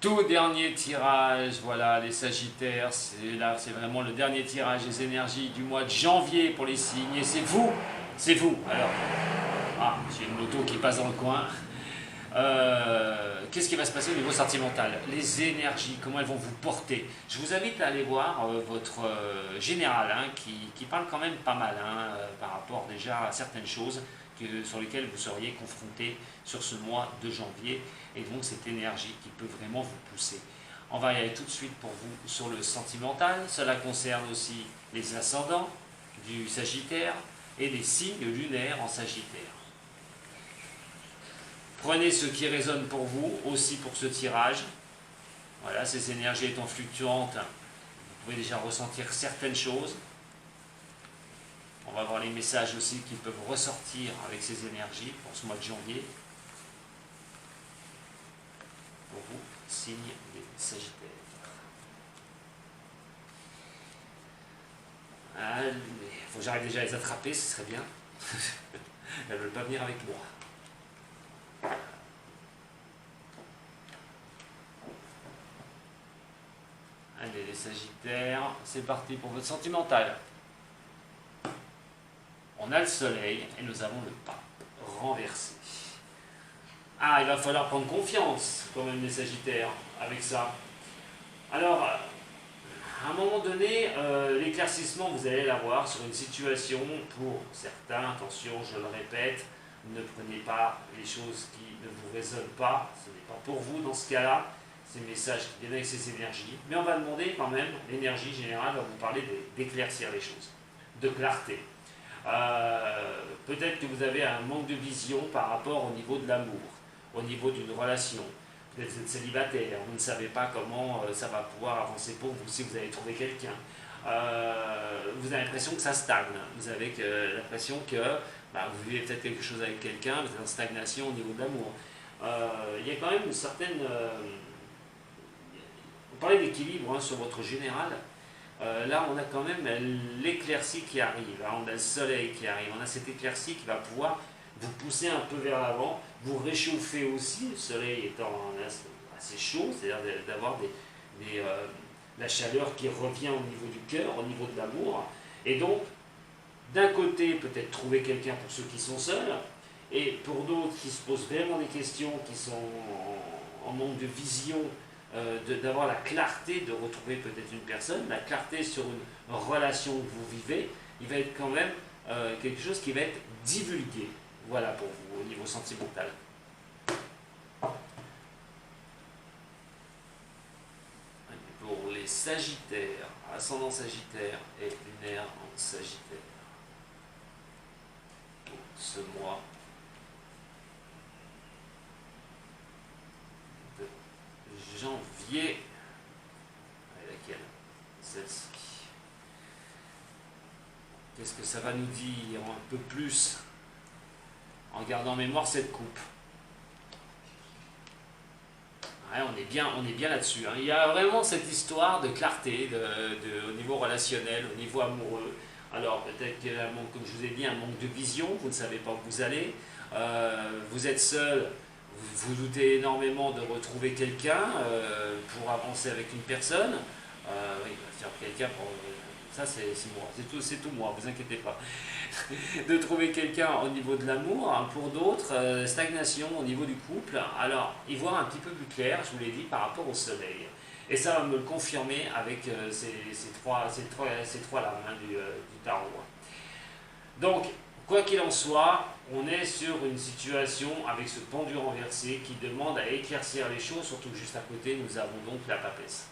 tout dernier tirage, voilà, les Sagittaires, c'est vraiment le dernier tirage des énergies du mois de janvier pour les signes, et c'est vous, alors, j'ai une moto qui passe dans le coin. Qu'est-ce qui va se passer au niveau sentimental? Les énergies, comment elles vont vous porter? Je vous invite à aller voir votre général, hein, qui parle quand même pas mal, hein, par rapport déjà à certaines choses sur lesquelles vous seriez confronté sur ce mois de janvier, et donc cette énergie qui peut vraiment vous pousser. On va y aller tout de suite pour vous sur le sentimental. Cela concerne aussi les ascendants du Sagittaire et les signes lunaires en Sagittaire. Prenez ce qui résonne pour vous, aussi pour ce tirage. Voilà, ces énergies étant fluctuantes, vous pouvez déjà ressentir certaines choses. On va voir les messages aussi qui peuvent ressortir avec ces énergies pour ce mois de janvier. Pour vous, signe des Sagittaires. Allez, faut que j'arrive déjà à les attraper, ce serait bien. Elles ne veulent pas venir avec moi. Allez les Sagittaires, c'est parti pour votre sentimental. On a le soleil et nous avons le pape renversé. Il va falloir prendre confiance quand même les Sagittaires avec ça. Alors, à un moment donné, l'éclaircissement, vous allez l'avoir sur une situation pour certains, attention, je le répète, ne prenez pas les choses qui ne vous résonnent pas, ce n'est pas pour vous dans ce cas-là, ces messages qui viennent avec ces énergies, mais on va demander quand même, l'énergie générale va vous parler d'éclaircir les choses, de clarté. Peut-être que vous avez un manque de vision par rapport au niveau de l'amour, au niveau d'une relation. Peut-être que vous êtes célibataire, vous ne savez pas comment ça va pouvoir avancer pour vous si vous avez trouvé quelqu'un. Vous avez l'impression que ça stagne, vous avez l'impression que vous vivez peut-être quelque chose avec quelqu'un, vous êtes en stagnation au niveau de l'amour. Il y a quand même une certaine... vous parlez d'équilibre sur votre général. Là, on a quand même l'éclaircie qui arrive, hein, on a le soleil qui arrive, on a cette éclaircie qui va pouvoir vous pousser un peu vers l'avant, vous réchauffer aussi, le soleil étant assez chaud, c'est-à-dire d'avoir la chaleur qui revient au niveau du cœur, au niveau de l'amour, et donc, d'un côté, peut-être trouver quelqu'un pour ceux qui sont seuls, et pour d'autres qui se posent vraiment des questions, qui sont en manque de vision, d'avoir la clarté de retrouver peut-être une personne, la clarté sur une relation que vous vivez, il va être quand même quelque chose qui va être divulgué. Voilà pour vous au niveau sentimental. Pour les Sagittaires, ascendant Sagittaire et lunaire en Sagittaire, pour ce mois de janvier, laquelle? Celle-ci. Qu'est-ce que ça va nous dire un peu plus en gardant en mémoire cette coupe? On est bien là-dessus. Hein. Il y a vraiment cette histoire de clarté au niveau relationnel, au niveau amoureux. Alors peut-être qu'il y a, comme je vous ai dit, un manque de vision, vous ne savez pas où vous allez, vous êtes seul, vous doutez énormément de retrouver quelqu'un pour avancer avec une personne. Oui, faire quelqu'un pour... ça c'est moi, c'est tout moi, vous inquiétez pas. De trouver quelqu'un au niveau de l'amour, hein, pour d'autres, stagnation au niveau du couple. Alors, y voir un petit peu plus clair, je vous l'ai dit, par rapport au soleil. Et ça va me le confirmer avec ces trois lames hein, du tarot. Donc, quoi qu'il en soit, on est sur une situation avec ce pendu renversé qui demande à éclaircir les choses, surtout que juste à côté, nous avons donc la papesse.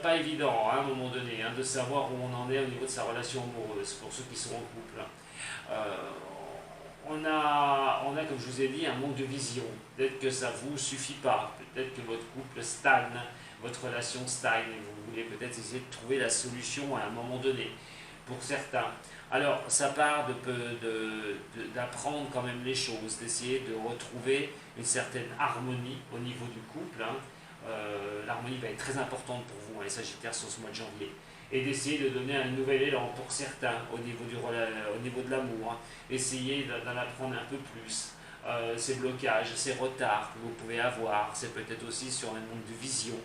Pas évident hein, à un moment donné de savoir où on en est au niveau de sa relation amoureuse pour ceux qui sont en couple. On a, comme je vous ai dit, un manque de vision. Peut-être que ça ne vous suffit pas, peut-être que votre couple stagne, votre relation stagne et vous voulez peut-être essayer de trouver la solution à un moment donné pour certains. Alors ça part d'apprendre quand même les choses, d'essayer de retrouver une certaine harmonie au niveau du couple. L'harmonie va être très importante pour vous, les Sagittaires, sur ce mois de janvier. Et d'essayer de donner un nouvel élan pour certains au niveau de l'amour. Essayez d'en apprendre un peu plus. ces blocages, ces retards que vous pouvez avoir. C'est peut-être aussi sur un manque de vision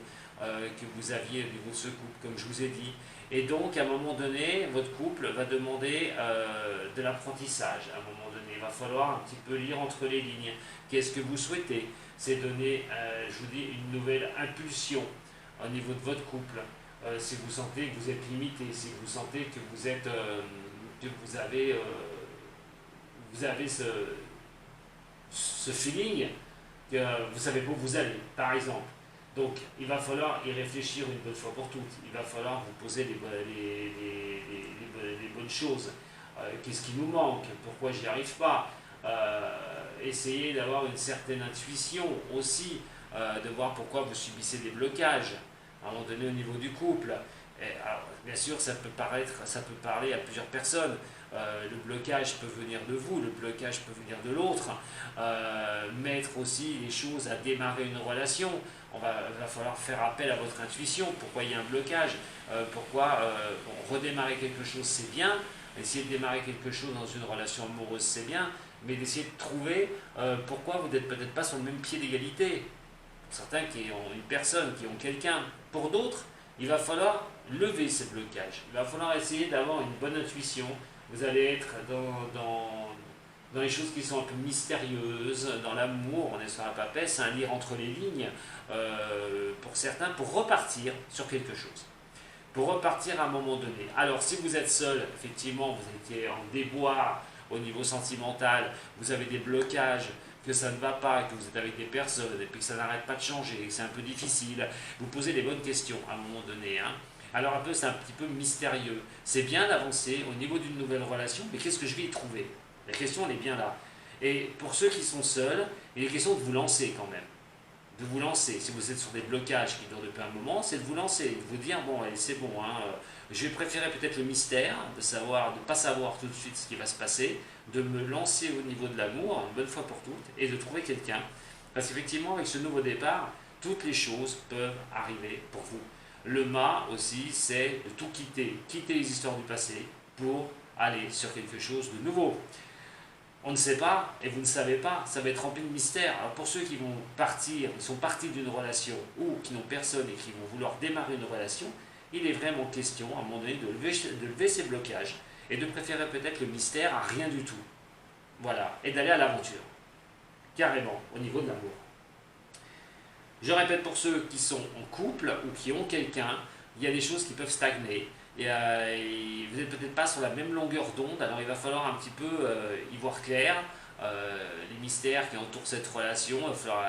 que vous aviez au niveau de ce couple, comme je vous ai dit. Et donc, à un moment donné, votre couple va demander de l'apprentissage. À un moment donné, il va falloir un petit peu lire entre les lignes. Qu'est-ce que vous souhaitez? C'est donner, je vous dis, une nouvelle impulsion au niveau de votre couple. Si vous sentez que vous êtes limité, si vous sentez que vous êtes, que vous avez ce feeling que vous ne savez pas où vous allez, par exemple. Donc, il va falloir y réfléchir une bonne fois pour toutes. Il va falloir vous poser les bonnes choses. Qu'est-ce qui nous manque? Pourquoi j'y arrive pas? Essayez d'avoir une certaine intuition aussi, de voir pourquoi vous subissez des blocages à un moment donné au niveau du couple. Alors, bien sûr, ça peut parler à plusieurs personnes. Le blocage peut venir de vous, le blocage peut venir de l'autre. Mettre aussi les choses à démarrer une relation. Il va falloir faire appel à votre intuition. Pourquoi il y a un blocage? Pourquoi redémarrer quelque chose, c'est bien. Essayer de démarrer quelque chose dans une relation amoureuse, c'est bien. Mais d'essayer de trouver pourquoi vous n'êtes peut-être pas sur le même pied d'égalité. Pour certains qui ont une personne, qui ont quelqu'un. Pour d'autres, il va falloir lever ces blocages. Il va falloir essayer d'avoir une bonne intuition. Vous allez être dans les choses qui sont un peu mystérieuses, dans l'amour, on est sur la papesse, un lire entre les lignes, pour certains, pour repartir sur quelque chose. Pour repartir à un moment donné. Alors, si vous êtes seul, effectivement, vous étiez en déboire au niveau sentimental, vous avez des blocages, que ça ne va pas, que vous êtes avec des personnes, et puis que ça n'arrête pas de changer, que c'est un peu difficile, vous posez les bonnes questions à un moment donné. Alors un peu, c'est un petit peu mystérieux. C'est bien d'avancer au niveau d'une nouvelle relation, mais qu'est-ce que je vais y trouver? La question, elle est bien là. Et pour ceux qui sont seuls, il est question de vous lancer quand même. De vous lancer. Si vous êtes sur des blocages qui durent depuis un moment, c'est de vous lancer, de vous dire, bon, allez, c'est bon, je vais préférer peut-être le mystère, de ne pas savoir tout de suite ce qui va se passer, de me lancer au niveau de l'amour, une bonne fois pour toutes, et de trouver quelqu'un. Parce qu'effectivement, avec ce nouveau départ, toutes les choses peuvent arriver pour vous. Le mât aussi, c'est de tout quitter les histoires du passé pour aller sur quelque chose de nouveau. On ne sait pas, et vous ne savez pas, ça va être rempli de mystères. Alors pour ceux qui vont partir, qui sont partis d'une relation, ou qui n'ont personne et qui vont vouloir démarrer une relation, il est vraiment question, à un moment donné, de lever ces blocages, et de préférer peut-être le mystère à rien du tout. Voilà, et d'aller à l'aventure. Carrément, au niveau de l'amour. Je répète, pour ceux qui sont en couple ou qui ont quelqu'un, il y a des choses qui peuvent stagner. Et vous n'êtes peut-être pas sur la même longueur d'onde, alors il va falloir un petit peu y voir clair. Les mystères qui entourent cette relation,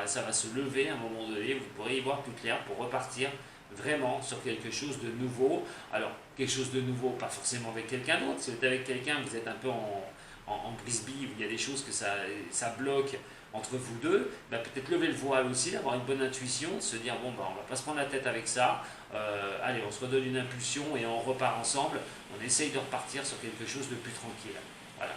ça va se lever à un moment donné, vous pourrez y voir plus clair pour repartir vraiment sur quelque chose de nouveau. Alors, quelque chose de nouveau, pas forcément avec quelqu'un d'autre. Si vous êtes avec quelqu'un, vous êtes un peu en brisbille, où il y a des choses que ça bloque entre vous deux, peut-être lever le voile aussi, avoir une bonne intuition, se dire bon, on va pas se prendre la tête avec ça, allez, on se redonne une impulsion et on repart ensemble, on essaye de repartir sur quelque chose de plus tranquille. Voilà.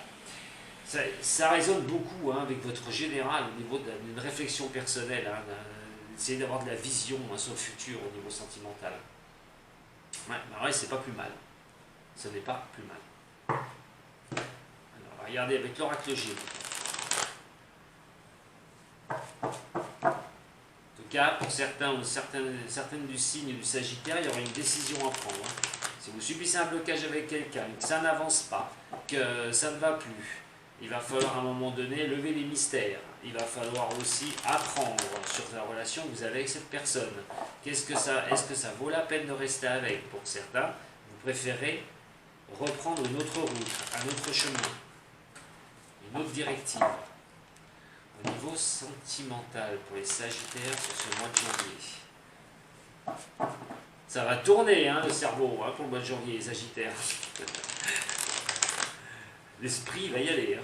Ça résonne beaucoup avec votre général au niveau d'une réflexion personnelle, d'essayer d'avoir de la vision sur le futur au niveau sentimental. Ouais, c'est pas plus mal. Ce n'est pas plus mal. Alors, regardez avec l'oracle G. En tout cas, pour certains ou certaines du signe du Sagittaire, il y aura une décision à prendre. Si vous subissez un blocage avec quelqu'un, que ça n'avance pas, que ça ne va plus, il va falloir à un moment donné lever les mystères. Il va falloir aussi apprendre sur la relation que vous avez avec cette personne. Est-ce que ça vaut la peine de rester avec? Pour certains, vous préférez reprendre une autre route, un autre chemin, une autre directive. Au niveau sentimental, pour les Sagittaires sur ce mois de janvier. Ça va tourner le cerveau pour le mois de janvier, les Sagittaires. L'esprit va y aller.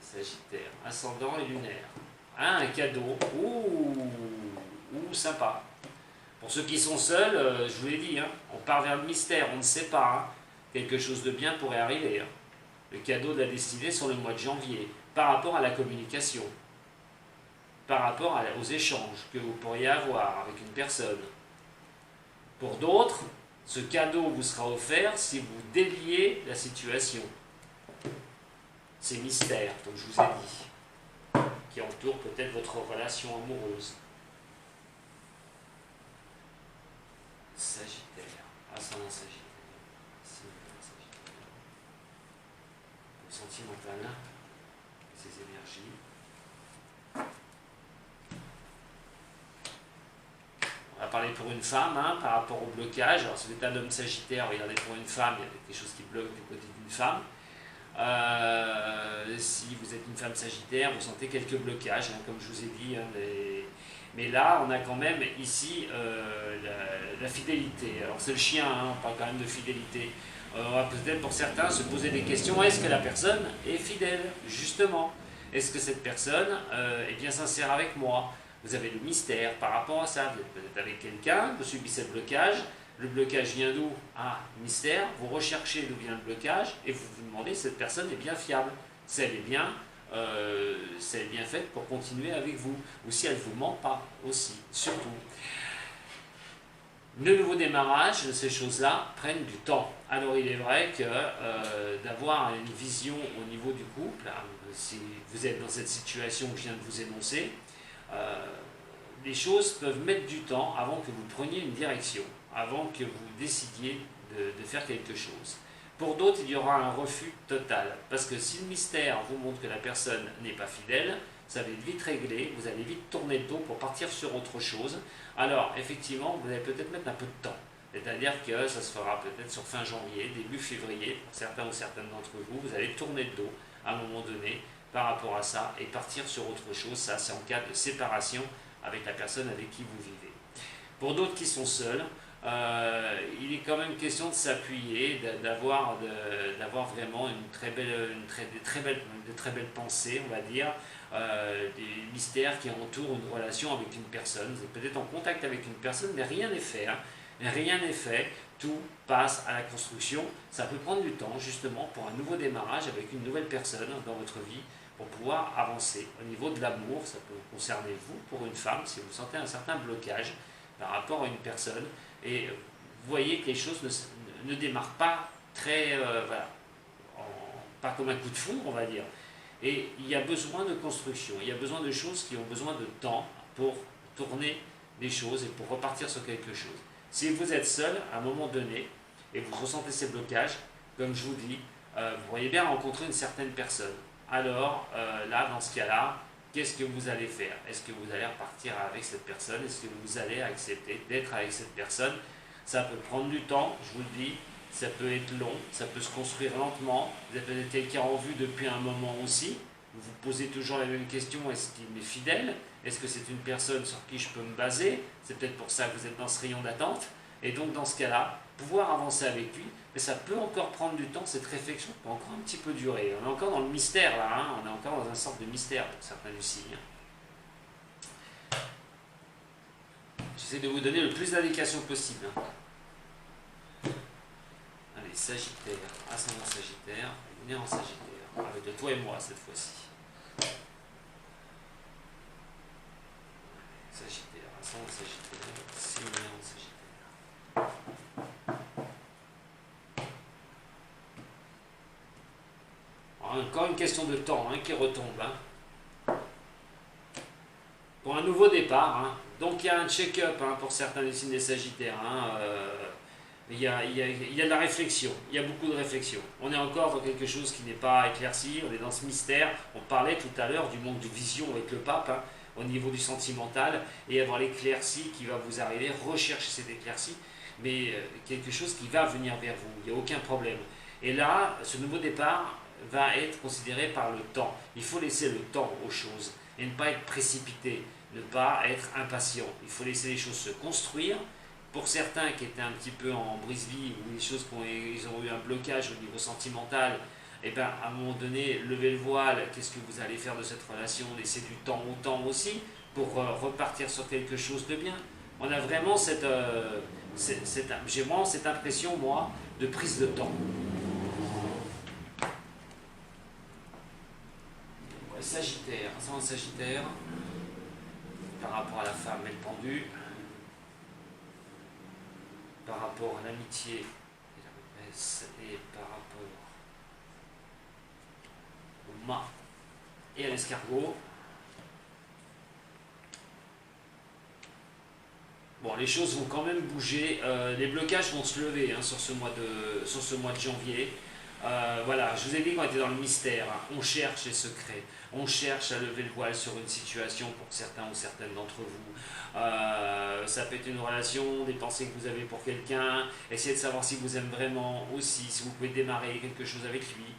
Sagittaire, ascendant et lunaire. Un cadeau. Ouh, sympa. Pour ceux qui sont seuls, je vous l'ai dit, on part vers le mystère, on ne sait pas. Quelque chose de bien pourrait arriver. Le cadeau de la destinée sur le mois de janvier, par rapport à la communication, par rapport aux échanges que vous pourriez avoir avec une personne. Pour d'autres, ce cadeau vous sera offert si vous déliez la situation. ces mystères, comme je vous ai dit, qui entourent peut-être votre relation amoureuse. Sagittaire, ascendant Sagittaire. Le sentimental, ces énergies. On va parler pour une femme, hein, par rapport au blocage. Alors, si vous êtes un homme Sagittaire, regardez pour une femme, il y a quelque chose qui bloque du côté d'une femme. Si vous êtes une femme Sagittaire, vous sentez quelques blocages, hein, comme je vous ai dit. Hein, mais là, on a quand même ici la fidélité. Alors, c'est le chien, hein, on parle quand même de fidélité. On va peut-être pour certains se poser des questions. Est-ce que la personne est fidèle, justement? Est-ce que cette personne est bien sincère avec moi? Vous avez le mystère par rapport à ça. Vous êtes peut-être avec quelqu'un, vous subissez le blocage. Le blocage vient d'où? Ah, mystère. Vous recherchez d'où vient le blocage et vous vous demandez si cette personne est bien fiable, si elle est bien, faite pour continuer avec vous, ou si elle ne vous ment pas aussi, surtout. Le nouveau démarrage de ces choses-là prennent du temps. Alors il est vrai que d'avoir une vision au niveau du couple, hein, si vous êtes dans cette situation que je viens de vous énoncer, les choses peuvent mettre du temps avant que vous preniez une direction, avant que vous décidiez de faire quelque chose. Pour d'autres, il y aura un refus total, parce que si le mystère vous montre que la personne n'est pas fidèle, ça va être vite réglé, vous allez vite tourner le dos pour partir sur autre chose. Alors, effectivement, vous allez peut-être mettre un peu de temps. C'est-à-dire que ça se fera peut-être sur fin janvier, début février, pour certains ou certaines d'entre vous, vous allez tourner le dos à un moment donné par rapport à ça et partir sur autre chose. Ça, c'est en cas de séparation avec la personne avec qui vous vivez. Pour d'autres qui sont seuls, il est quand même question de s'appuyer, d'avoir vraiment de très belles pensées, on va dire, des mystères qui entourent une relation avec une personne. Vous êtes peut-être en contact avec une personne, mais rien n'est fait. Hein. Rien n'est fait, tout passe à la construction. Ça peut prendre du temps, justement, pour un nouveau démarrage avec une nouvelle personne dans votre vie, pour pouvoir avancer. Au niveau de l'amour, ça peut concerner vous, pour une femme, si vous sentez un certain blocage par rapport à une personne, et vous voyez que les choses ne démarrent pas très, pas comme un coup de foudre, on va dire. Et il y a besoin de construction, il y a besoin de choses qui ont besoin de temps pour tourner les choses et pour repartir sur quelque chose. Si vous êtes seul, à un moment donné, et vous ressentez ces blocages, comme je vous dis, vous pourriez bien rencontrer une certaine personne. Alors, là, dans ce cas-là, qu'est-ce que vous allez faire? Est-ce que vous allez repartir avec cette personne? Est-ce que vous allez accepter d'être avec cette personne? Ça peut prendre du temps, je vous le dis, ça peut être long, ça peut se construire lentement. Vous avez peut-être quelqu'un en vue depuis un moment aussi. Vous vous posez toujours la même question, est-ce qu'il m'est fidèle? Est-ce que c'est une personne sur qui je peux me baser? C'est peut-être pour ça que vous êtes dans ce rayon d'attente. Et donc dans ce cas-là, pouvoir avancer avec lui, mais ça peut encore prendre du temps, cette réflexion peut encore un petit peu durer. On est encore dans le mystère là, hein, on est encore dans une sorte de mystère pour certains du signe. J'essaie de vous donner le plus d'indications possible. Allez, Sagittaire, ascendant Sagittaire, venez en Sagittaire, avec de toi et moi cette fois-ci. Sagittaire, ascendant Sagittaire, si on est en Sagittaire. Encore une question de temps hein, qui retombe. Hein. Pour un nouveau départ, hein. Donc il y a un check-up hein, pour certains des signes des Sagittaires. Hein, il y a de la réflexion, il y a beaucoup de réflexion. On est encore dans quelque chose qui n'est pas éclairci, on est dans ce mystère. On parlait tout à l'heure du manque de vision avec le pape hein, au niveau du sentimental et avoir l'éclaircie qui va vous arriver, rechercher cette éclaircie, mais quelque chose qui va venir vers vous, il n'y a aucun problème. Et là, ce nouveau départ va être considéré par le temps. Il faut laisser le temps aux choses et ne pas être précipité, ne pas être impatient. Il faut laisser les choses se construire. Pour certains qui étaient un petit peu en brise-vie ou les choses ils ont eu un blocage au niveau sentimental, et bien à un moment donné, levez le voile, qu'est-ce que vous allez faire de cette relation? Laissez du temps au temps aussi pour repartir sur quelque chose de bien. On a vraiment j'ai vraiment cette impression, moi, de prise de temps. Sagittaire, ascendant Sagittaire, par rapport à la femme et le pendu, par rapport à l'amitié et la maîtresse, et par rapport au mât et à l'escargot. Bon, les choses vont quand même bouger, les blocages vont se lever hein, sur ce mois de janvier. Voilà, je vous ai dit qu'on était dans le mystère, hein. On cherche les secrets, on cherche à lever le voile sur une situation pour certains ou certaines d'entre vous. Ça peut être une relation, des pensées que vous avez pour quelqu'un, essayez de savoir si vous aimez vraiment aussi, si vous pouvez démarrer quelque chose avec lui.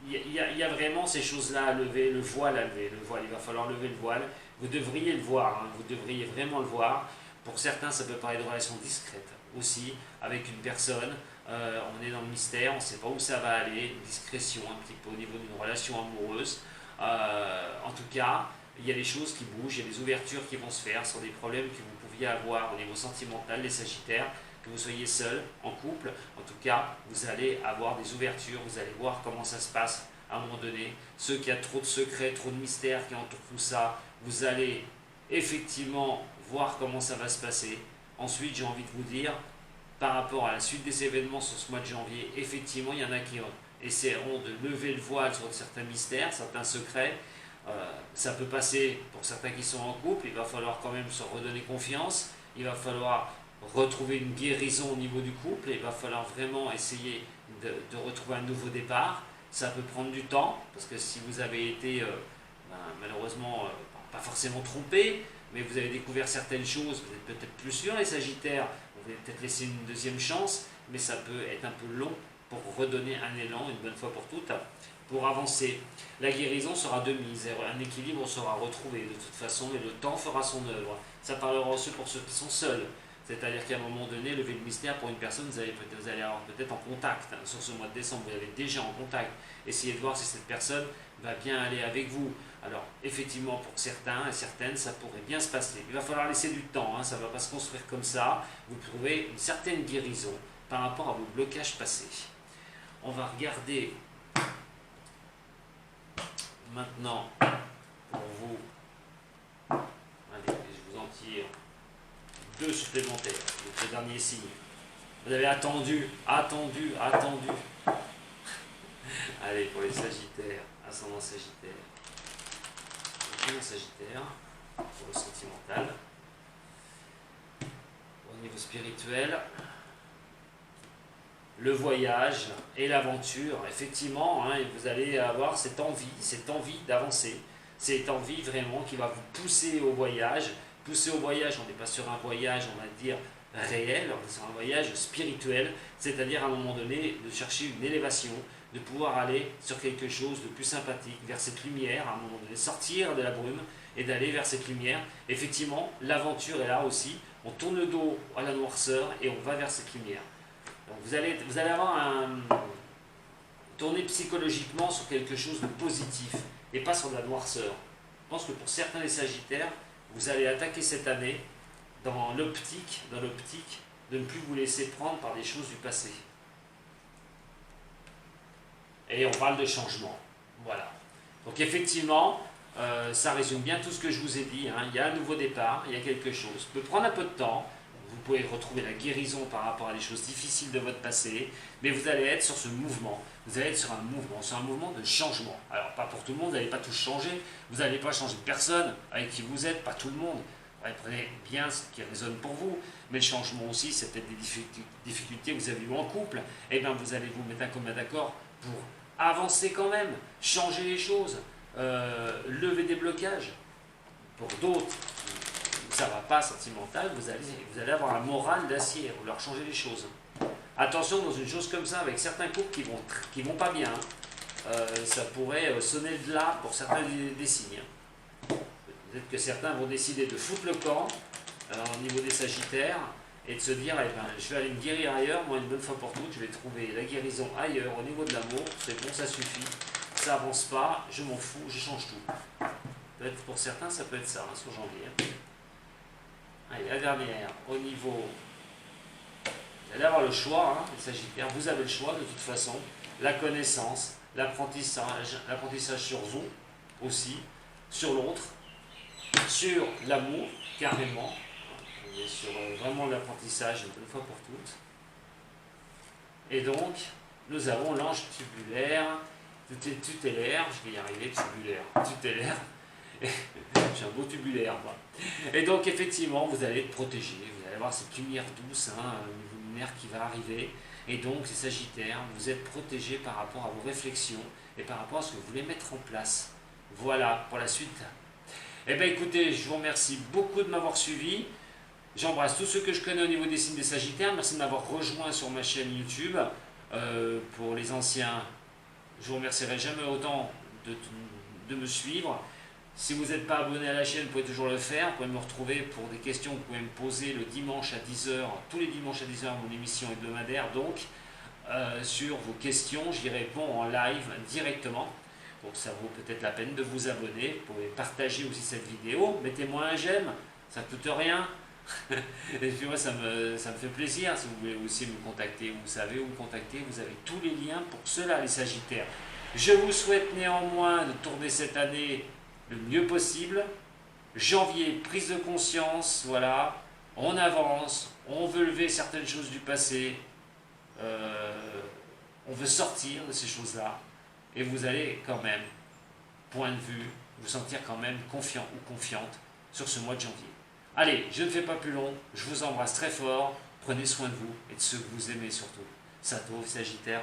Il y a vraiment ces choses-là à lever, le voile à lever, le voile, il va falloir lever le voile. Vous devriez le voir, hein, vous devriez vraiment le voir. Pour certains, ça peut paraître de relation discrète aussi, avec une personne. On est dans le mystère, on ne sait pas où ça va aller, une discrétion un petit peu au niveau d'une relation amoureuse. En tout cas, il y a des choses qui bougent, il y a des ouvertures qui vont se faire sur des problèmes que vous pouviez avoir au niveau sentimental, les Sagittaires, que vous soyez seul, en couple. En tout cas, vous allez avoir des ouvertures, vous allez voir comment ça se passe à un moment donné. Ceux qui ont trop de secrets, trop de mystères qui entourent tout ça, vous allez effectivement voir comment ça va se passer. Ensuite, j'ai envie de vous dire, par rapport à la suite des événements sur ce mois de janvier, effectivement, il y en a qui essaieront de lever le voile sur certains mystères, certains secrets. Ça peut passer pour certains qui sont en couple, il va falloir quand même se redonner confiance, il va falloir retrouver une guérison au niveau du couple, il va falloir vraiment essayer de retrouver un nouveau départ. Ça peut prendre du temps, parce que si vous avez été malheureusement pas forcément trompé, mais vous avez découvert certaines choses, vous êtes peut-être plus sûr les Sagittaires, vous allez peut-être laisser une deuxième chance, mais ça peut être un peu long pour redonner un élan une bonne fois pour toutes, pour avancer. La guérison sera de mise, un équilibre sera retrouvé de toute façon, et le temps fera son œuvre. Ça parlera aussi pour ceux qui sont seuls, c'est-à-dire qu'à un moment donné, lever le mystère pour une personne, vous allez avoir peut-être en contact, hein, sur ce mois de décembre, vous avez déjà en contact, essayez de voir si cette personne va bien aller avec vous. Alors, effectivement, pour certains et certaines, ça pourrait bien se passer. Il va falloir laisser du temps, hein, ça ne va pas se construire comme ça. Vous trouvez une certaine guérison par rapport à vos blocages passés. On va regarder maintenant pour vous. Allez, je vous en tire 2 supplémentaires, le dernier signe. Vous avez attendu. Allez, pour les Sagittaires, ascendant Sagittaire. Sagittaire, pour le sentimental. Au niveau spirituel, le voyage et l'aventure, effectivement, hein, vous allez avoir cette envie d'avancer, cette envie vraiment qui va vous pousser au voyage. Pousser au voyage, on n'est pas sur un voyage, on va dire, réel, on est sur un voyage spirituel, c'est-à-dire à un moment donné de chercher une élévation, de pouvoir aller sur quelque chose de plus sympathique, vers cette lumière, à un moment donné, sortir de la brume et d'aller vers cette lumière. Effectivement, l'aventure est là aussi, on tourne le dos à la noirceur et on va vers cette lumière. Donc vous allez avoir tourner psychologiquement sur quelque chose de positif et pas sur de la noirceur. Je pense que pour certains des Sagittaires, vous allez attaquer cette année dans l'optique de ne plus vous laisser prendre par des choses du passé. Et on parle de changement. Voilà. Donc effectivement, ça résume bien tout ce que je vous ai dit, hein. Il y a un nouveau départ, il y a quelque chose. Ça peut prendre un peu de temps. Vous pouvez retrouver la guérison par rapport à des choses difficiles de votre passé, mais vous allez être sur ce mouvement. Vous allez être sur un mouvement de changement. Alors pas pour tout le monde, vous n'allez pas tous changer. Vous n'allez pas changer de personne avec qui vous êtes, pas tout le monde. Ouais, prenez bien ce qui résonne pour vous, mais le changement aussi, c'est peut-être des difficultés que vous avez eues en couple. Eh bien, vous allez vous mettre un commun d'accord pour avancer quand même, changer les choses, lever des blocages. Pour d'autres, ça ne va pas sentimental, vous allez avoir un moral d'acier, vous leur changer les choses. Attention dans une chose comme ça, avec certains couples qui vont pas bien, ça pourrait sonner le glas pour certains des signes. Peut-être que certains vont décider de foutre le camp au niveau des Sagittaires et de se dire eh ben, je vais aller me guérir ailleurs, moi une bonne fois pour toutes, je vais trouver la guérison ailleurs au niveau de l'amour, c'est bon, ça suffit, ça avance pas, je m'en fous, je change tout. Peut-être pour certains, ça peut être ça, hein, sur janvier. Allez, la dernière, au niveau. Vous allez avoir le choix, hein, les Sagittaires, vous avez le choix de toute façon, la connaissance, l'apprentissage sur vous aussi, sur l'autre, sur l'amour, carrément, et sur vraiment l'apprentissage une bonne fois pour toutes. Et donc, nous avons l'ange tubulaire, tutélaire, je vais y arriver, tubulaire, tutélaire. J'ai un beau tubulaire, moi. Et donc, effectivement, vous allez être protégé. Vous allez avoir cette lumière douce, une lumière qui va arriver. Et donc, les Sagittaires, vous êtes protégés par rapport à vos réflexions et par rapport à ce que vous voulez mettre en place. Voilà, pour la suite. Eh bien, écoutez, je vous remercie beaucoup de m'avoir suivi. J'embrasse tous ceux que je connais au niveau des signes des Sagittaires. Merci de m'avoir rejoint sur ma chaîne YouTube. Pour les anciens, je vous remercierai jamais autant de me suivre. Si vous n'êtes pas abonné à la chaîne, vous pouvez toujours le faire. Vous pouvez me retrouver pour des questions que vous pouvez me poser le dimanche à 10h, tous les dimanches à 10h, mon émission hebdomadaire. Donc, sur vos questions, j'y réponds en live directement. Donc, ça vaut peut-être la peine de vous abonner. Vous pouvez partager aussi cette vidéo. Mettez-moi un j'aime, ça ne coûte rien. Et puis moi, ça me fait plaisir. Si vous voulez aussi me contacter, vous savez où me contacter. Vous avez tous les liens pour cela, les Sagittaires. Je vous souhaite néanmoins de tourner cette année le mieux possible. Janvier, prise de conscience, voilà, on avance, on veut lever certaines choses du passé, on veut sortir de ces choses-là, et vous allez quand même, point de vue, vous sentir quand même confiant ou confiante sur ce mois de janvier. Allez, je ne fais pas plus long, je vous embrasse très fort, prenez soin de vous et de ceux que vous aimez surtout. Sato, Sagittaire.